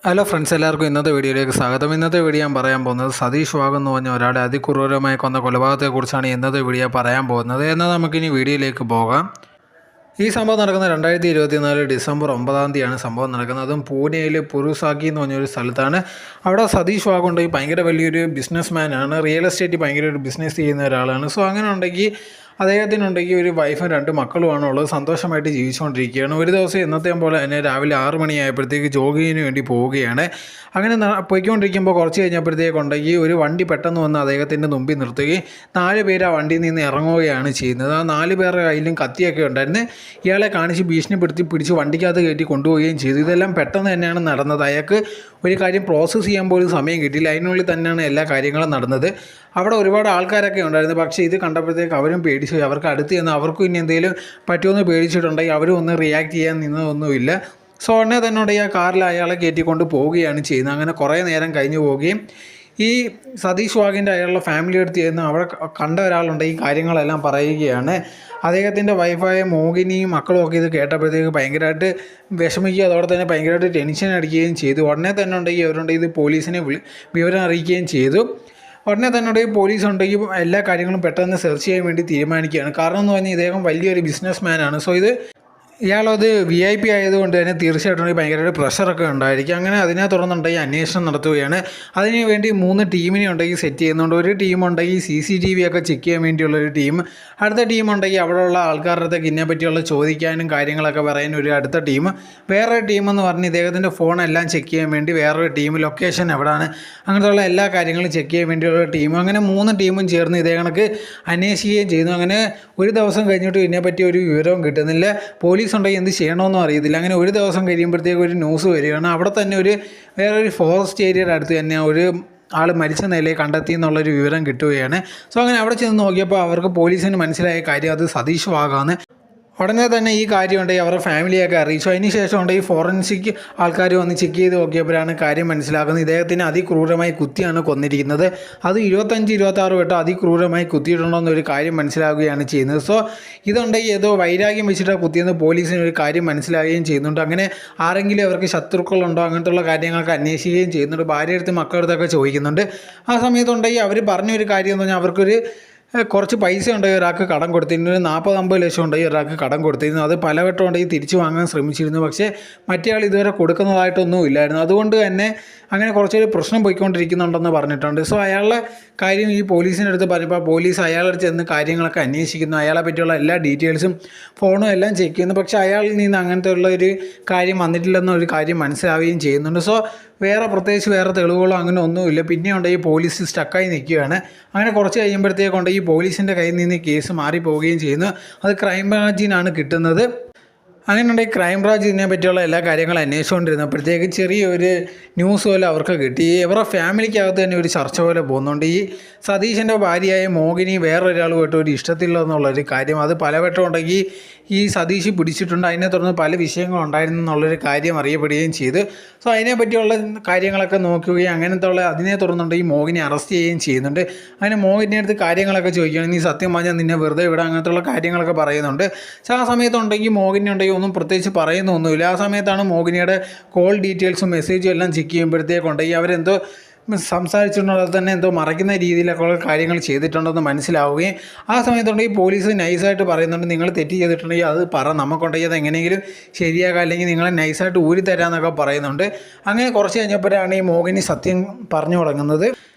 Hello friends, എല്ലാവർക്കും ഇന്നത്തെ വീഡിയോയിലേക്ക് സ്വാഗതം. ഇന്നത്തെ വീഡിയോ ഞാൻ പറയാൻ പോകുന്നത് സതീഷ് വാഗ് എന്ന് പറഞ്ഞ ഒരാളെ അതിക്രൂരമായി കൊന്ന കൊലപാതകത്തെക്കുറിച്ചാണ് ഇന്നത്തെ വീഡിയോ പറയാൻ പോകുന്നത്. എന്നാൽ നമുക്കിനി വീഡിയോയിലേക്ക് പോകാം. ഈ സംഭവം നടക്കുന്നത് 2024 ഡിസംബർ 9-ാം തീയതിയാണ് സംഭവം നടക്കുന്നത്. അതും പൂനെയിൽ പുരുസാക്കി എന്ന് പറഞ്ഞൊരു സ്ഥലത്താണ്. അവിടെ സതീഷ് വാഗ് ഉണ്ടെങ്കിൽ ഭയങ്കര വലിയൊരു ബിസിനസ് മാനാണ്. റിയൽ എസ്റ്റേറ്റ് ഭയങ്കര ഒരു ബിസിനസ് ചെയ്യുന്ന ഒരാളാണ്. സോ അങ്ങനെ ഉണ്ടെങ്കിൽ അദ്ദേഹത്തിനുണ്ടെങ്കിൽ ഒരു വൈഫും 2 മക്കളുമാണ് ഉള്ളത്. സന്തോഷമായിട്ട് ജീവിച്ചുകൊണ്ടിരിക്കുകയാണ്. ഒരു ദിവസം എന്നത്തെ പോലെ തന്നെ രാവിലെ 6 മണിയായപ്പോഴത്തേക്ക് ജോഗിങ്ങിന് വേണ്ടി പോവുകയാണ്. അങ്ങനെ പോയിക്കൊണ്ടിരിക്കുമ്പോൾ കുറച്ച് കഴിഞ്ഞപ്പോഴത്തേക്കുണ്ടെങ്കിൽ ഒരു വണ്ടി പെട്ടെന്ന് വന്ന് അദ്ദേഹത്തിൻ്റെ മുമ്പിൽ നിർത്തുകയും 4 പേര് ആ വണ്ടിയിൽ നിന്ന് ഇറങ്ങുകയാണ് ചെയ്യുന്നത്. ആ 4 പേരുടെ കയ്യിലും കത്തിയൊക്കെ ഉണ്ടായിരുന്നു. ഇയാളെ കാണിച്ച് ഭീഷണിപ്പെടുത്തി പിടിച്ച് വണ്ടിക്കകത്ത് കയറ്റി കൊണ്ടുപോവുകയും ചെയ്തു. ഇതെല്ലാം പെട്ടെന്ന് തന്നെയാണ് നടന്നത്. അയാൾക്ക് ഒരു കാര്യം പ്രോസസ്സ് ചെയ്യാൻ പോലും സമയം കിട്ടിയില്ല. അതിനുള്ളിൽ തന്നെയാണ് എല്ലാ കാര്യങ്ങളും നടന്നത്. അവിടെ ഒരുപാട് ആൾക്കാരൊക്കെ ഉണ്ടായിരുന്നു. പക്ഷേ ഇത് കണ്ടപ്പോഴത്തേക്ക് അവരും പേടിച്ചു. അവർക്ക് അടുത്ത് ചെന്ന് അവർക്കും ഇനി എന്തെങ്കിലും പറ്റുമെന്ന് പേടിച്ചിട്ടുണ്ടെങ്കിൽ അവരും ഒന്നും റിയാക്ട് ചെയ്യാൻ നിന്നതൊന്നുമില്ല. സോ ഉടനെ തന്നെ ആ കാറിൽ അയാളെ കയറ്റിക്കൊണ്ട് പോവുകയാണ് ചെയ്യുന്നത്. അങ്ങനെ കുറേ നേരം കഴിഞ്ഞു പോവുകയും ഈ സതീഷ് വാഗിൻ്റെ അയാളുടെ ഫാമിലി അടുത്ത് ചെന്ന് അവിടെ കണ്ട ഒരാളുണ്ട് ഈ കാര്യങ്ങളെല്ലാം പറയുകയാണ്. അദ്ദേഹത്തിൻ്റെ വൈഫായ മോഹിനിയും മക്കളും ഒക്കെ ഇത് കേട്ടപ്പോഴത്തേക്ക് ഭയങ്കരമായിട്ട് വിഷമിക്കുക, അതോടെ തന്നെ ഭയങ്കരമായിട്ട് ടെൻഷൻ അടിക്കുകയും ചെയ്തു. ഉടനെ തന്നെ ഉണ്ടെങ്കിൽ അവരുണ്ടെങ്കിൽ ഇത് പോലീസിനെ വിവരം അറിയിക്കുകയും ചെയ്തു. ഉടനെ തന്നെ പോലീസ് ഉണ്ടെങ്കിൽ എല്ലാ കാര്യങ്ങളും പെട്ടെന്ന് സെർച്ച് ചെയ്യാൻ വേണ്ടി തീരുമാനിക്കുകയാണ്. കാരണം എന്ന് പറഞ്ഞാൽ ഇദ്ദേഹം വലിയൊരു ബിസിനസ് മാനാണ്. സോ ഇയാളത് VIP ആയതുകൊണ്ട് തന്നെ തീർച്ചയായിട്ടും ഭയങ്കര പ്രഷറൊക്കെ ഉണ്ടായിരിക്കും. അങ്ങനെ അതിനെ തുടർന്നുണ്ടെങ്കിൽ അന്വേഷണം നടത്തുകയാണ്. അതിന് വേണ്ടി 3 ടീമിനെ ഉണ്ടെങ്കിൽ സെറ്റ് ചെയ്യുന്നുണ്ട്. ഒരു ടീം ഉണ്ടെങ്കിൽ CCTV ഒക്കെ ചെക്ക് ചെയ്യാൻ വേണ്ടിയുള്ളൊരു ടീം, അടുത്ത ടീം ഉണ്ടെങ്കിൽ അവിടെയുള്ള ആൾക്കാരുടെ അടുത്ത് ഇതിനെ പറ്റിയുള്ള ചോദിക്കാനും കാര്യങ്ങളൊക്കെ പറയാൻ ഒരു അടുത്ത ടീം, വേറൊരു ടീമെന്ന് പറഞ്ഞ് ഇദ്ദേഹത്തിൻ്റെ ഫോണെല്ലാം ചെക്ക് ചെയ്യാൻ വേണ്ടി വേറൊരു ടീം, ലൊക്കേഷൻ എവിടെയാണ് അങ്ങനത്തെയുള്ള എല്ലാ കാര്യങ്ങളും ചെക്ക് ചെയ്യാൻ വേണ്ടിയുള്ള ടീം. അങ്ങനെ 3 ടീമും ചേർന്ന് ഇതേ കണക്ക് അന്വേഷിക്കുകയും ചെയ്യുന്നു. അങ്ങനെ ഒരു ദിവസം കഴിഞ്ഞിട്ട് ഇതിനെപ്പറ്റി ഒരു വിവരവും കിട്ടുന്നില്ല. പോലീസ് ഉണ്ടെങ്കിൽ എന്ത് ചെയ്യണമെന്നും അറിയത്തില്ല. അങ്ങനെ ഒരു ദിവസം കഴിയുമ്പോഴത്തേക്ക് ഒരു ന്യൂസ് വരികയാണ്. അവിടെ തന്നെ വേറൊരു ഫോറസ്റ്റ് ഏരിയയുടെ അടുത്ത് തന്നെ ഒരു ആൾ മരിച്ച നിലയിൽ കണ്ടെത്തി എന്നുള്ളൊരു വിവരം കിട്ടുകയാണ്. സോ അങ്ങനെ അവിടെ ചെന്ന് നോക്കിയപ്പോൾ അവർക്ക് പോലീസിന് മനസ്സിലായ കാര്യം അത് സതീഷ് വാഗാണ്. ഉടനെ തന്നെ ഈ കാര്യം ഉണ്ടെങ്കിൽ അവരുടെ ഫാമിലിയൊക്കെ അറിയിച്ചു. അതിന് ശേഷം ഉണ്ടെങ്കിൽ ഫോറൻസിക് ആൾക്കാർ വന്ന് ചെക്ക് ചെയ്ത് നോക്കിയപ്പോഴാണ് കാര്യം മനസ്സിലാക്കുന്നത്. ഇദ്ദേഹത്തിന് അതിക്രൂരമായി കുത്തിയാണ് കൊന്നിരിക്കുന്നത്. അത് 25-26 വട്ടം അതിക്രൂരമായി കുത്തിയിട്ടുണ്ടോയെന്നൊരു കാര്യം മനസ്സിലാവുകയാണ് ചെയ്യുന്നത്. സോ ഇതുണ്ടെങ്കിൽ ഏതോ വൈരാഗ്യം വെച്ചിട്ട് കുത്തിയെന്ന് പോലീസിന് ഒരു കാര്യം മനസ്സിലാവുകയും ചെയ്യുന്നുണ്ട്. അങ്ങനെ ആരെങ്കിലും അവർക്ക് ശത്രുക്കളുണ്ടോ അങ്ങനത്തുള്ള കാര്യങ്ങളൊക്കെ അന്വേഷിക്കുകയും ചെയ്യുന്നുണ്ട്. ഭാര്യ അടുത്ത് മക്കളടുത്തൊക്കെ ചോദിക്കുന്നുണ്ട്. ആ സമയത്തുണ്ടെങ്കിൽ അവർ പറഞ്ഞൊരു കാര്യം എന്ന് പറഞ്ഞാൽ അവർക്കൊരു കുറച്ച് പൈസ ഉണ്ടെങ്കിൽ ഒരാൾക്ക് കടം കൊടുത്തിരുന്നു. 40-50 ലക്ഷം ഉണ്ടെങ്കിൽ ഒരാൾക്ക് കടം കൊടുത്തിരുന്നു. അത് പലവട്ടം ഉണ്ടെങ്കിൽ തിരിച്ചു വാങ്ങാൻ ശ്രമിച്ചിരുന്നു. പക്ഷേ മറ്റേ ആൾ ഇതുവരെ കൊടുക്കുന്നതായിട്ടൊന്നും ഇല്ലായിരുന്നു. അതുകൊണ്ട് തന്നെ അങ്ങനെ കുറച്ചൊരു പ്രശ്നം പോയിക്കൊണ്ടിരിക്കുന്നുണ്ടെന്ന് പറഞ്ഞിട്ടുണ്ട്. സോ അയാളുടെ കാര്യം ഈ പോലീസിൻ്റെ അടുത്ത് പറഞ്ഞപ്പോൾ പോലീസ് അയാളുടെ ചെന്ന് കാര്യങ്ങളൊക്കെ അന്വേഷിക്കുന്നു. അയാളെ പറ്റിയുള്ള എല്ലാ ഡീറ്റെയിൽസും ഫോണും എല്ലാം ചെക്ക് ചെയ്യുന്നു. പക്ഷേ അയാളിൽ നിന്ന് അങ്ങനത്തെ ഉള്ള ഒരു കാര്യം വന്നിട്ടില്ലെന്നൊരു കാര്യം മനസ്സിലാവുകയും ചെയ്യുന്നുണ്ട്. സോ പ്രത്യേകിച്ച് വേറെ തെളിവുകളോ അങ്ങനെ ഒന്നുമില്ല. പിന്നെ ഉണ്ടെങ്കിൽ പോലീസ് സ്റ്റക്കായി നിൽക്കുകയാണ്. അങ്ങനെ കുറച്ച് കഴിയുമ്പോഴത്തേക്കുണ്ടെങ്കിൽ പോലീസിൻ്റെ കയ്യിൽ നിന്ന് കേസ് മാറിപ്പോവുകയും ചെയ്യുന്നു. അത് ക്രൈംബ്രാഞ്ചിനാണ് കിട്ടുന്നത്. അങ്ങനെയുണ്ടെങ്കിൽ ക്രൈംബ്രാഞ്ച് ഇതിനെ പറ്റിയുള്ള എല്ലാ കാര്യങ്ങളും അന്വേഷിച്ചുകൊണ്ടിരുന്നപ്പോഴത്തേക്ക് ചെറിയൊരു ന്യൂസ് പോലെ അവർക്ക് കിട്ടി. ഇവരുടെ ഫാമിലിക്കകത്ത് തന്നെ ഒരു ചർച്ച പോലെ പോകുന്നുണ്ട്. ഈ സതീഷിൻ്റെ ഭാര്യയായ മോഹിനി വേറൊരാളുമായിട്ട് ഒരു ഇഷ്ടത്തില്ലെന്നുള്ളൊരു കാര്യം. അത് പലവട്ടം ഉണ്ടെങ്കിൽ ഈ സതീഷ് പിടിച്ചിട്ടുണ്ട്. അതിനെ തുടർന്ന് പല വിഷയങ്ങളുണ്ടായിരുന്നു എന്നുള്ളൊരു കാര്യം അറിയപ്പെടുകയും ചെയ്ത്. സോ അതിനെപ്പറ്റിയുള്ള കാര്യങ്ങളൊക്കെ നോക്കുകയും അങ്ങനത്തെ അതിനെ തുടർന്നുണ്ടെങ്കിൽ മോഹിനി അറസ്റ്റ് ചെയ്യുകയും ചെയ്യുന്നുണ്ട്. അങ്ങനെ മോഹിനിയുടെ അടുത്ത് കാര്യങ്ങളൊക്കെ ചോദിക്കുകയാണ്. നീ സത്യം പറഞ്ഞാൽ നിന്നെ വെറുതെ വിടാം അങ്ങനത്തുള്ള കാര്യങ്ങളൊക്കെ പറയുന്നുണ്ട്. സോ ആ സമയത്തുണ്ടെങ്കിൽ മോഹിനി ഉണ്ടെങ്കിൽ ഒന്നും പ്രത്യേകിച്ച് പറയുന്നൊന്നുമില്ല. ആ സമയത്താണ് മോഹിനിയുടെ കോൾ ഡീറ്റെയിൽസും മെസ്സേജും എല്ലാം ചെക്ക് ചെയ്യുമ്പോഴത്തേക്കുണ്ടെങ്കിൽ അവരെന്തോ സംസാരിച്ചിട്ടുള്ളത് തന്നെ എന്തോ മറയ്ക്കുന്ന രീതിയിലൊക്കെ കാര്യങ്ങൾ ചെയ്തിട്ടുണ്ടെന്ന് മനസ്സിലാവുകയും ആ സമയത്തുണ്ടെങ്കിൽ പോലീസ് നൈസായിട്ട് പറയുന്നുണ്ട്, നിങ്ങൾ തെറ്റ് ചെയ്തിട്ടുണ്ടെങ്കിൽ അത് നമുക്കുണ്ടെങ്കിൽ അത് എങ്ങനെയെങ്കിലും ശരിയാക്കാം, അല്ലെങ്കിൽ നിങ്ങളെ നൈസായിട്ട് ഊരി തരാമെന്നൊക്കെ പറയുന്നുണ്ട്. അങ്ങനെ കുറച്ച് കഴിഞ്ഞപ്പോഴാണ് ഈ മോഹിനി സത്യം പറഞ്ഞു തുടങ്ങുന്നത്.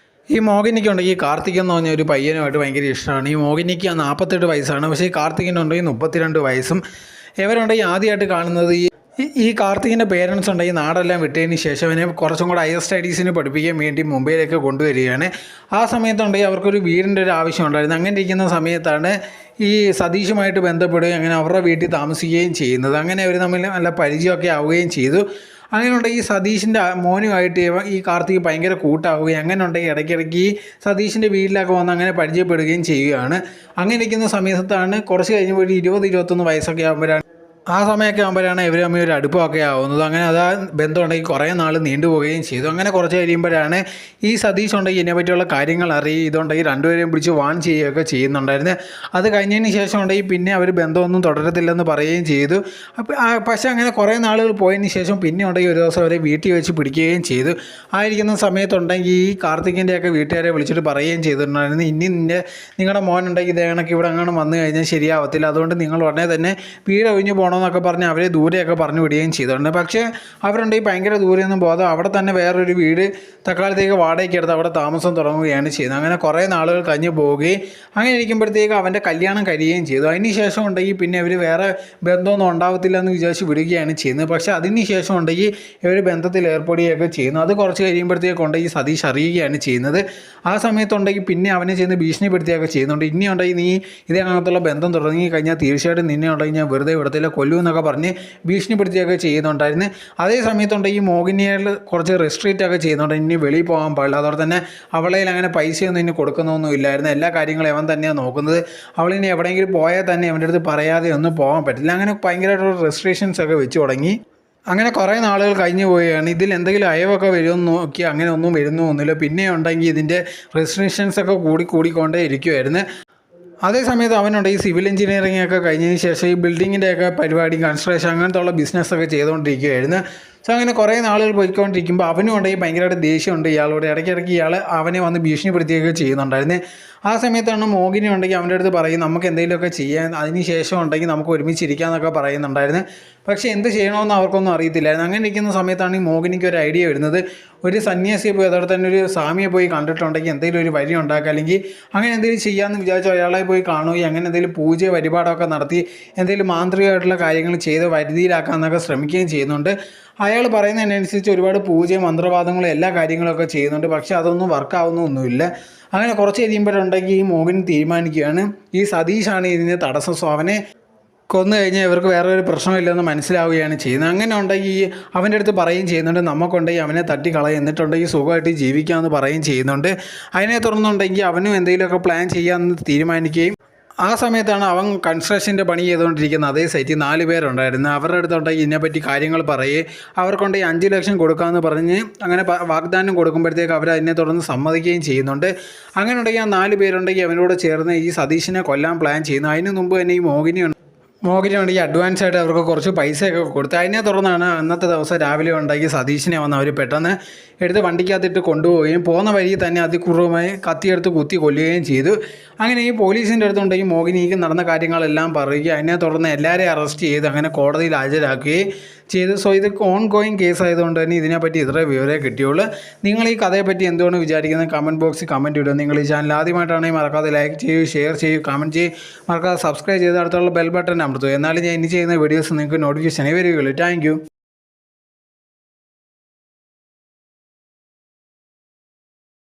ഈ മോഹിനിക്കുണ്ടെങ്കിൽ കാർത്തിക് എന്ന് പറഞ്ഞ ഒരു പയ്യനുമായിട്ട് ഭയങ്കര ഇഷ്ടമാണ്. ഈ മോഹിനിക്ക് 48 വയസ്സാണ്. പക്ഷേ ഈ കാർത്തികിനുണ്ടെങ്കിൽ 32 വയസ്സും. ഇവരുണ്ടെങ്കിൽ ആദ്യമായിട്ട് കാണുന്നത് ഈ കാർത്തികിൻ്റെ പേരൻസ് ഉണ്ടെങ്കിൽ നാടെല്ലാം വിട്ടതിന് ശേഷം അവനെ കുറച്ചും കൂടെ ഹയർ സ്റ്റഡീസിന് പഠിപ്പിക്കാൻ വേണ്ടി മുംബൈയിലേക്ക് കൊണ്ടുവരികയാണ്. ആ സമയത്തുണ്ടെങ്കിൽ അവർക്കൊരു വീടിൻ്റെ ഒരു ആവശ്യം ഉണ്ടായിരുന്നു. അങ്ങനെ ഇരിക്കുന്ന സമയത്താണ് ഈ സതീഷുമായിട്ട് ബന്ധപ്പെടുകയും അങ്ങനെ അവരുടെ വീട്ടിൽ താമസിക്കുകയും ചെയ്യുന്നത്. അങ്ങനെ അവർ തമ്മിൽ നല്ല പരിചയമൊക്കെ ആവുകയും ചെയ്തു. അങ്ങനെ ഉണ്ടെങ്കിൽ ഈ സതീഷിൻ്റെ മോനുമായിട്ട് ഈ കാർത്തിക് ഭയങ്കര കൂട്ടാവുകയും അങ്ങനെ ഉണ്ടെങ്കിൽ ഇടയ്ക്കിടയ്ക്ക് ഈ സതീഷിൻ്റെ വീട്ടിലൊക്കെ വന്ന് അങ്ങനെ പരിചയപ്പെടുകയും ചെയ്യുകയാണ്. അങ്ങനെ ഇരിക്കുന്ന സമയത്താണ് കുറച്ച് കഴിഞ്ഞപ്പോൾ ഒരു 20-21 വയസ്സൊക്കെ ആകുമ്പോഴാണ് ആ സമയമൊക്കെ ആകുമ്പോഴാണ് ഇവർ തമ്മിൽ ഒരു അടുപ്പമൊക്കെ ആവുന്നത്. അങ്ങനെ അത് ആ ബന്ധം ഉണ്ടെങ്കിൽ കുറേ നാൾ നീണ്ടുപോവുകയും ചെയ്തു. അങ്ങനെ കുറച്ച് കഴിയുമ്പോഴാണ് ഈ സതീഷ് ഉണ്ടെങ്കിൽ ഇതിനെപ്പറ്റിയുള്ള കാര്യങ്ങൾ അറിയുക ഇതുണ്ടെങ്കിൽ രണ്ടുപേരെയും പിടിച്ച് വാൺ ചെയ്യുകയൊക്കെ ചെയ്യുന്നുണ്ടായിരുന്നു. അത് കഴിഞ്ഞതിന് ശേഷം ഉണ്ടെങ്കിൽ പിന്നെ അവർ ബന്ധമൊന്നും തുടരത്തില്ലെന്ന് പറയുകയും ചെയ്തു. പക്ഷേ അങ്ങനെ കുറേ നാളുകൾ പോയതിന് ശേഷം പിന്നെ ഉണ്ടെങ്കിൽ ഒരു ദിവസം അവരെ വീട്ടിൽ വെച്ച് പിടിക്കുകയും ചെയ്തു. ആയിരിക്കുന്ന സമയത്തുണ്ടെങ്കിൽ ഈ കാർത്തികിൻ്റെയൊക്കെ വീട്ടുകാരെ വിളിച്ചിട്ട് പറയുകയും ചെയ്തിട്ടുണ്ടായിരുന്നു, ഇനി നിങ്ങളുടെ മോനുണ്ടെങ്കിൽ ഇതേ കണക്ക് ഇവിടെ അങ്ങനെ വന്നു കഴിഞ്ഞാൽ ശരിയാവത്തില്ല, അതുകൊണ്ട് നിങ്ങൾ ഉടനെ തന്നെ വീട് ഒഴിഞ്ഞ് പോകണമെന്നൊക്കെ പറഞ്ഞ് അവരെ ദൂരെയൊക്കെ പറഞ്ഞു വിടുകയും ചെയ്തിട്ടുണ്ട്. പക്ഷേ അവരുണ്ടെങ്കിൽ ഭയങ്കര ദൂരെയൊന്നും പോകാതെ അവിടെ തന്നെ വേറൊരു വീട് തൽക്കാലത്തേക്ക് വാടകയ്ക്ക് എടുത്ത് അവിടെ താമസം തുടങ്ങുകയാണ് ചെയ്യുന്നത്. അങ്ങനെ കുറേ നാളുകൾ കഴിഞ്ഞ് പോവുകയും അങ്ങനെ ഇരിക്കുമ്പോഴത്തേക്ക് അവൻ്റെ കല്യാണം കഴിയുകയും ചെയ്തു. അതിന് ശേഷം ഉണ്ടെങ്കിൽ പിന്നെ അവർ വേറെ ബന്ധമൊന്നും ഉണ്ടാകത്തില്ല എന്ന് വിചാരിച്ച് വിടുകയാണ് ചെയ്യുന്നത്. പക്ഷേ അതിന് ശേഷം ഉണ്ടെങ്കിൽ ഇവർ ബന്ധത്തിൽ ഏർപ്പെടുകയൊക്കെ ചെയ്യുന്നു. അത് കുറച്ച് കഴിയുമ്പോഴത്തേക്കുണ്ടെങ്കിൽ സതീഷ് അറിയുകയാണ് ചെയ്യുന്നത്. ആ സമയത്തുണ്ടെങ്കിൽ പിന്നെ അവനെ ചെന്ന് ഭീഷണിപ്പെടുത്തുകയൊക്കെ ചെയ്യുന്നുണ്ട്. ഇനി ഉണ്ടെങ്കിൽ നീ ഇതേ കണക്കുള്ള ബന്ധം തുടങ്ങി കഴിഞ്ഞാൽ തീർച്ചയായിട്ടും നിന്നെ ഉണ്ടെങ്കിൽ ഞാൻ വെറുതെ വിടത്തില്ല, കൊല്ലൂ എന്നൊക്കെ പറഞ്ഞ് ഭീഷണിപ്പെടുത്തിയൊക്കെ ചെയ്യുന്നുണ്ടായിരുന്നു. അതേ സമയത്തുണ്ടെങ്കിൽ ഈ മോഹിനിയിൽ കുറച്ച് റെസ്ട്രിക്റ്റ് ഒക്കെ ചെയ്യുന്നുണ്ട്, ഇനി വെളിയിൽ പോകാൻ പാടില്ല. അതോടെ തന്നെ അവളെ അങ്ങനെ പൈസയൊന്നും ഇനി കൊടുക്കുന്നൊന്നും ഇല്ലായിരുന്നു. എല്ലാ കാര്യങ്ങളും അവൻ തന്നെയാണ് നോക്കുന്നത്. അവളിനി എവിടെയെങ്കിലും പോയാൽ തന്നെ അവൻ്റെ അടുത്ത് പറയാതെ ഒന്നും പോകാൻ പറ്റില്ല. അങ്ങനെ ഭയങ്കരമായിട്ടുള്ള റെസ്ട്രിക്ഷൻസ് ഒക്കെ വെച്ച് തുടങ്ങി. അങ്ങനെ കുറേ നാളുകൾ കഴിഞ്ഞു പോവുകയാണ്. ഇതിൽ എന്തെങ്കിലും അയവൊക്കെ വരുമെന്ന് നോക്കി അങ്ങനെ ഒന്നും വരുന്നൊന്നുമില്ല. പിന്നെ ഉണ്ടെങ്കിൽ ഇതിൻ്റെ റെസ്ട്രിക്ഷൻസൊക്കെ കൂടിക്കൊണ്ടേ ഇരിക്കുമായിരുന്നു. അതേ സമയത്ത് അവനുണ്ട് ഈ സിവിൽ എഞ്ചിനീയറിംഗ് ഒക്കെ കഴിഞ്ഞതിന് ശേഷം ഈ ബിൽഡിങ്ങിൻ്റെയൊക്കെ പരിപാടി, കൺസ്ട്രക്ഷൻ അങ്ങനത്തെ ഉള്ള ബിസിനസ്സൊക്കെ ചെയ്തുകൊണ്ടിരിക്കുകയായിരുന്നു. സോ അങ്ങനെ കുറേ നാളുകൾ പോയിക്കൊണ്ടിരിക്കുമ്പോൾ അവനും ഉണ്ടെങ്കിൽ ഭയങ്കരമായിട്ട് ദേഷ്യമുണ്ട് ഇയാളോട്. ഇടയ്ക്കിടയ്ക്ക് ഇയാൾ അവനെ വന്ന് ഭീഷണിപ്പെടുത്തുകയൊക്കെ ചെയ്യുന്നുണ്ടായിരുന്നു. ആ സമയത്താണ് മോഹിനി ഉണ്ടെങ്കിൽ അവൻ്റെ അടുത്ത് പറയും നമുക്ക് എന്തെങ്കിലുമൊക്കെ ചെയ്യാൻ, അതിന് ശേഷം ഉണ്ടെങ്കിൽ നമുക്ക് ഒരുമിച്ചിരിക്കാമെന്നൊക്കെ പറയുന്നുണ്ടായിരുന്നു. പക്ഷേ എന്ത് ചെയ്യണമെന്ന് അവർക്കൊന്നും അറിയത്തില്ലായിരുന്നു. അങ്ങനെ ഇരിക്കുന്ന സമയത്താണ് ഈ മോഹിനിക്ക് ഒരു ഐഡിയ വരുന്നത്, ഒരു സന്യാസിയെ പോയി അതോടെ തന്നെ ഒരു സ്വാമിയെ പോയി കണ്ടിട്ടുണ്ടെങ്കിൽ എന്തെങ്കിലും ഒരു വഴി ഉണ്ടാക്കുക, അല്ലെങ്കിൽ അങ്ങനെ എന്തെങ്കിലും ചെയ്യാമെന്ന് വിചാരിച്ചു അയാളെ പോയി കാണുകയും അങ്ങനെ എന്തെങ്കിലും പൂജ വഴിപാടൊക്കെ നടത്തി എന്തെങ്കിലും മാന്ത്രികമായിട്ടുള്ള കാര്യങ്ങൾ ചെയ്ത് വരുതിയിലാക്കാമെന്നൊക്കെ ശ്രമിക്കുകയും ചെയ്യുന്നുണ്ട്. അയാൾ പറയുന്നതിനനുസരിച്ച് ഒരുപാട് പൂജയും മന്ത്രവാദങ്ങളും എല്ലാ കാര്യങ്ങളൊക്കെ ചെയ്യുന്നുണ്ട്. പക്ഷേ അതൊന്നും വർക്കാവുന്നൊന്നുമില്ല. അങ്ങനെ കുറച്ച് കഴിയുമ്പോഴുണ്ടെങ്കിൽ ഈ മോഹിനി തീരുമാനിക്കുകയാണ് ഈ സതീഷാണ് ഇതിന് തടസ്സം. സോ അവനെ കൊന്നു കഴിഞ്ഞാൽ ഇവർക്ക് വേറെ ഒരു പ്രശ്നമില്ലെന്ന് മനസ്സിലാവുകയാണ് ചെയ്യുന്നത്. അങ്ങനെ ഉണ്ടെങ്കിൽ അവൻ്റെ അടുത്ത് പറയുകയും ചെയ്യുന്നുണ്ട് നമുക്കുണ്ടെങ്കിൽ അവനെ തട്ടിക്കളയും, എന്നിട്ടുണ്ടെങ്കിൽ സുഖമായിട്ട് ജീവിക്കാമെന്ന് പറയുകയും ചെയ്യുന്നുണ്ട്. അതിനെ തുടർന്നുണ്ടെങ്കിൽ അവനും എന്തെങ്കിലുമൊക്കെ പ്ലാൻ ചെയ്യാമെന്ന് തീരുമാനിക്കുകയും ആ സമയത്താണ് അവൻ കൺസ്ട്രക്ഷൻ്റെ പണി ചെയ്തുകൊണ്ടിരിക്കുന്ന അതേ സൈറ്റിൽ 4 പേരുണ്ടായിരുന്നു. അവരുടെ അടുത്തുണ്ടെങ്കിൽ ഇതിനെപ്പറ്റി കാര്യങ്ങൾ പറയുകയും അവർക്കുണ്ടെങ്കിൽ 5 ലക്ഷം കൊടുക്കാമെന്ന് പറഞ്ഞ് അങ്ങനെ വാഗ്ദാനം കൊടുക്കുമ്പോഴത്തേക്ക് അവർ അതിനെ തുടർന്ന് സമ്മതിക്കുകയും ചെയ്യുന്നുണ്ട്. അങ്ങനെ ഉണ്ടെങ്കിൽ ആ 4 പേരുണ്ടെങ്കിൽ അവനോട് ചേർന്ന് ഈ സതീഷിനെ കൊല്ലാൻ പ്ലാൻ ചെയ്യുന്നു. അതിന് മുമ്പ് തന്നെ ഈ മോഹിനി ഉണ്ടെങ്കിൽ അഡ്വാൻസ് ആയിട്ട് അവർക്ക് കുറച്ച് പൈസയൊക്കെ കൊടുത്തു. അതിനെ തുടർന്നാണ് അന്നത്തെ ദിവസം രാവിലെ ഉണ്ടാക്കി സതീഷിനെ വന്ന് അവർ പെട്ടെന്ന് എടുത്ത് വണ്ടിക്കകത്തിട്ട് കൊണ്ടുപോവുകയും പോകുന്ന വഴി തന്നെ അതിക്രൂരമായി കത്തിയെടുത്ത് കുത്തി കൊല്ലുകയും ചെയ്തു. അങ്ങനെ ഈ പോലീസിൻ്റെ അടുത്തുണ്ടെങ്കിൽ മോഹിനിക്ക് നടന്ന കാര്യങ്ങളെല്ലാം പറയുകയും അതിനെ തുടർന്ന് എല്ലാവരെയും അറസ്റ്റ് ചെയ്ത് അങ്ങനെ കോടതിയിൽ ഹാജരാക്കുകയും ചെയ്തു. സോ ഇത് ഓൺ ഗോയിങ് കേസ് ആയതുകൊണ്ട് തന്നെ ഇതിനെപ്പറ്റി ഇത്ര വിവരമേ കിട്ടിയുള്ളൂ. നിങ്ങൾ ഈ കഥയെപ്പറ്റി എന്തുകൊണ്ട് വിചാരിക്കുന്നത് കമൻറ്റ് ബോക്സിൽ കമൻറ്റ് ഇടുക. നിങ്ങൾ ഈ ചാനൽ ആദ്യമായിട്ടാണെങ്കിൽ മറക്കാതെ ലൈക്ക് ചെയ്യൂ, ഷെയർ ചെയ്യൂ, കമൻറ്റ് ചെയ്യൂ, മറക്കാതെ സബ്സ്ക്രൈബ് ചെയ്ത് അടുത്തുള്ള ബെൽ ബട്ടൺ അമർത്തുക. എന്നാലും ഞാൻ ഇനി ചെയ്യുന്ന വീഡിയോസ് നിങ്ങൾക്ക് നോട്ടിഫിക്കേഷനെ വരികയുള്ളൂ. Thank you.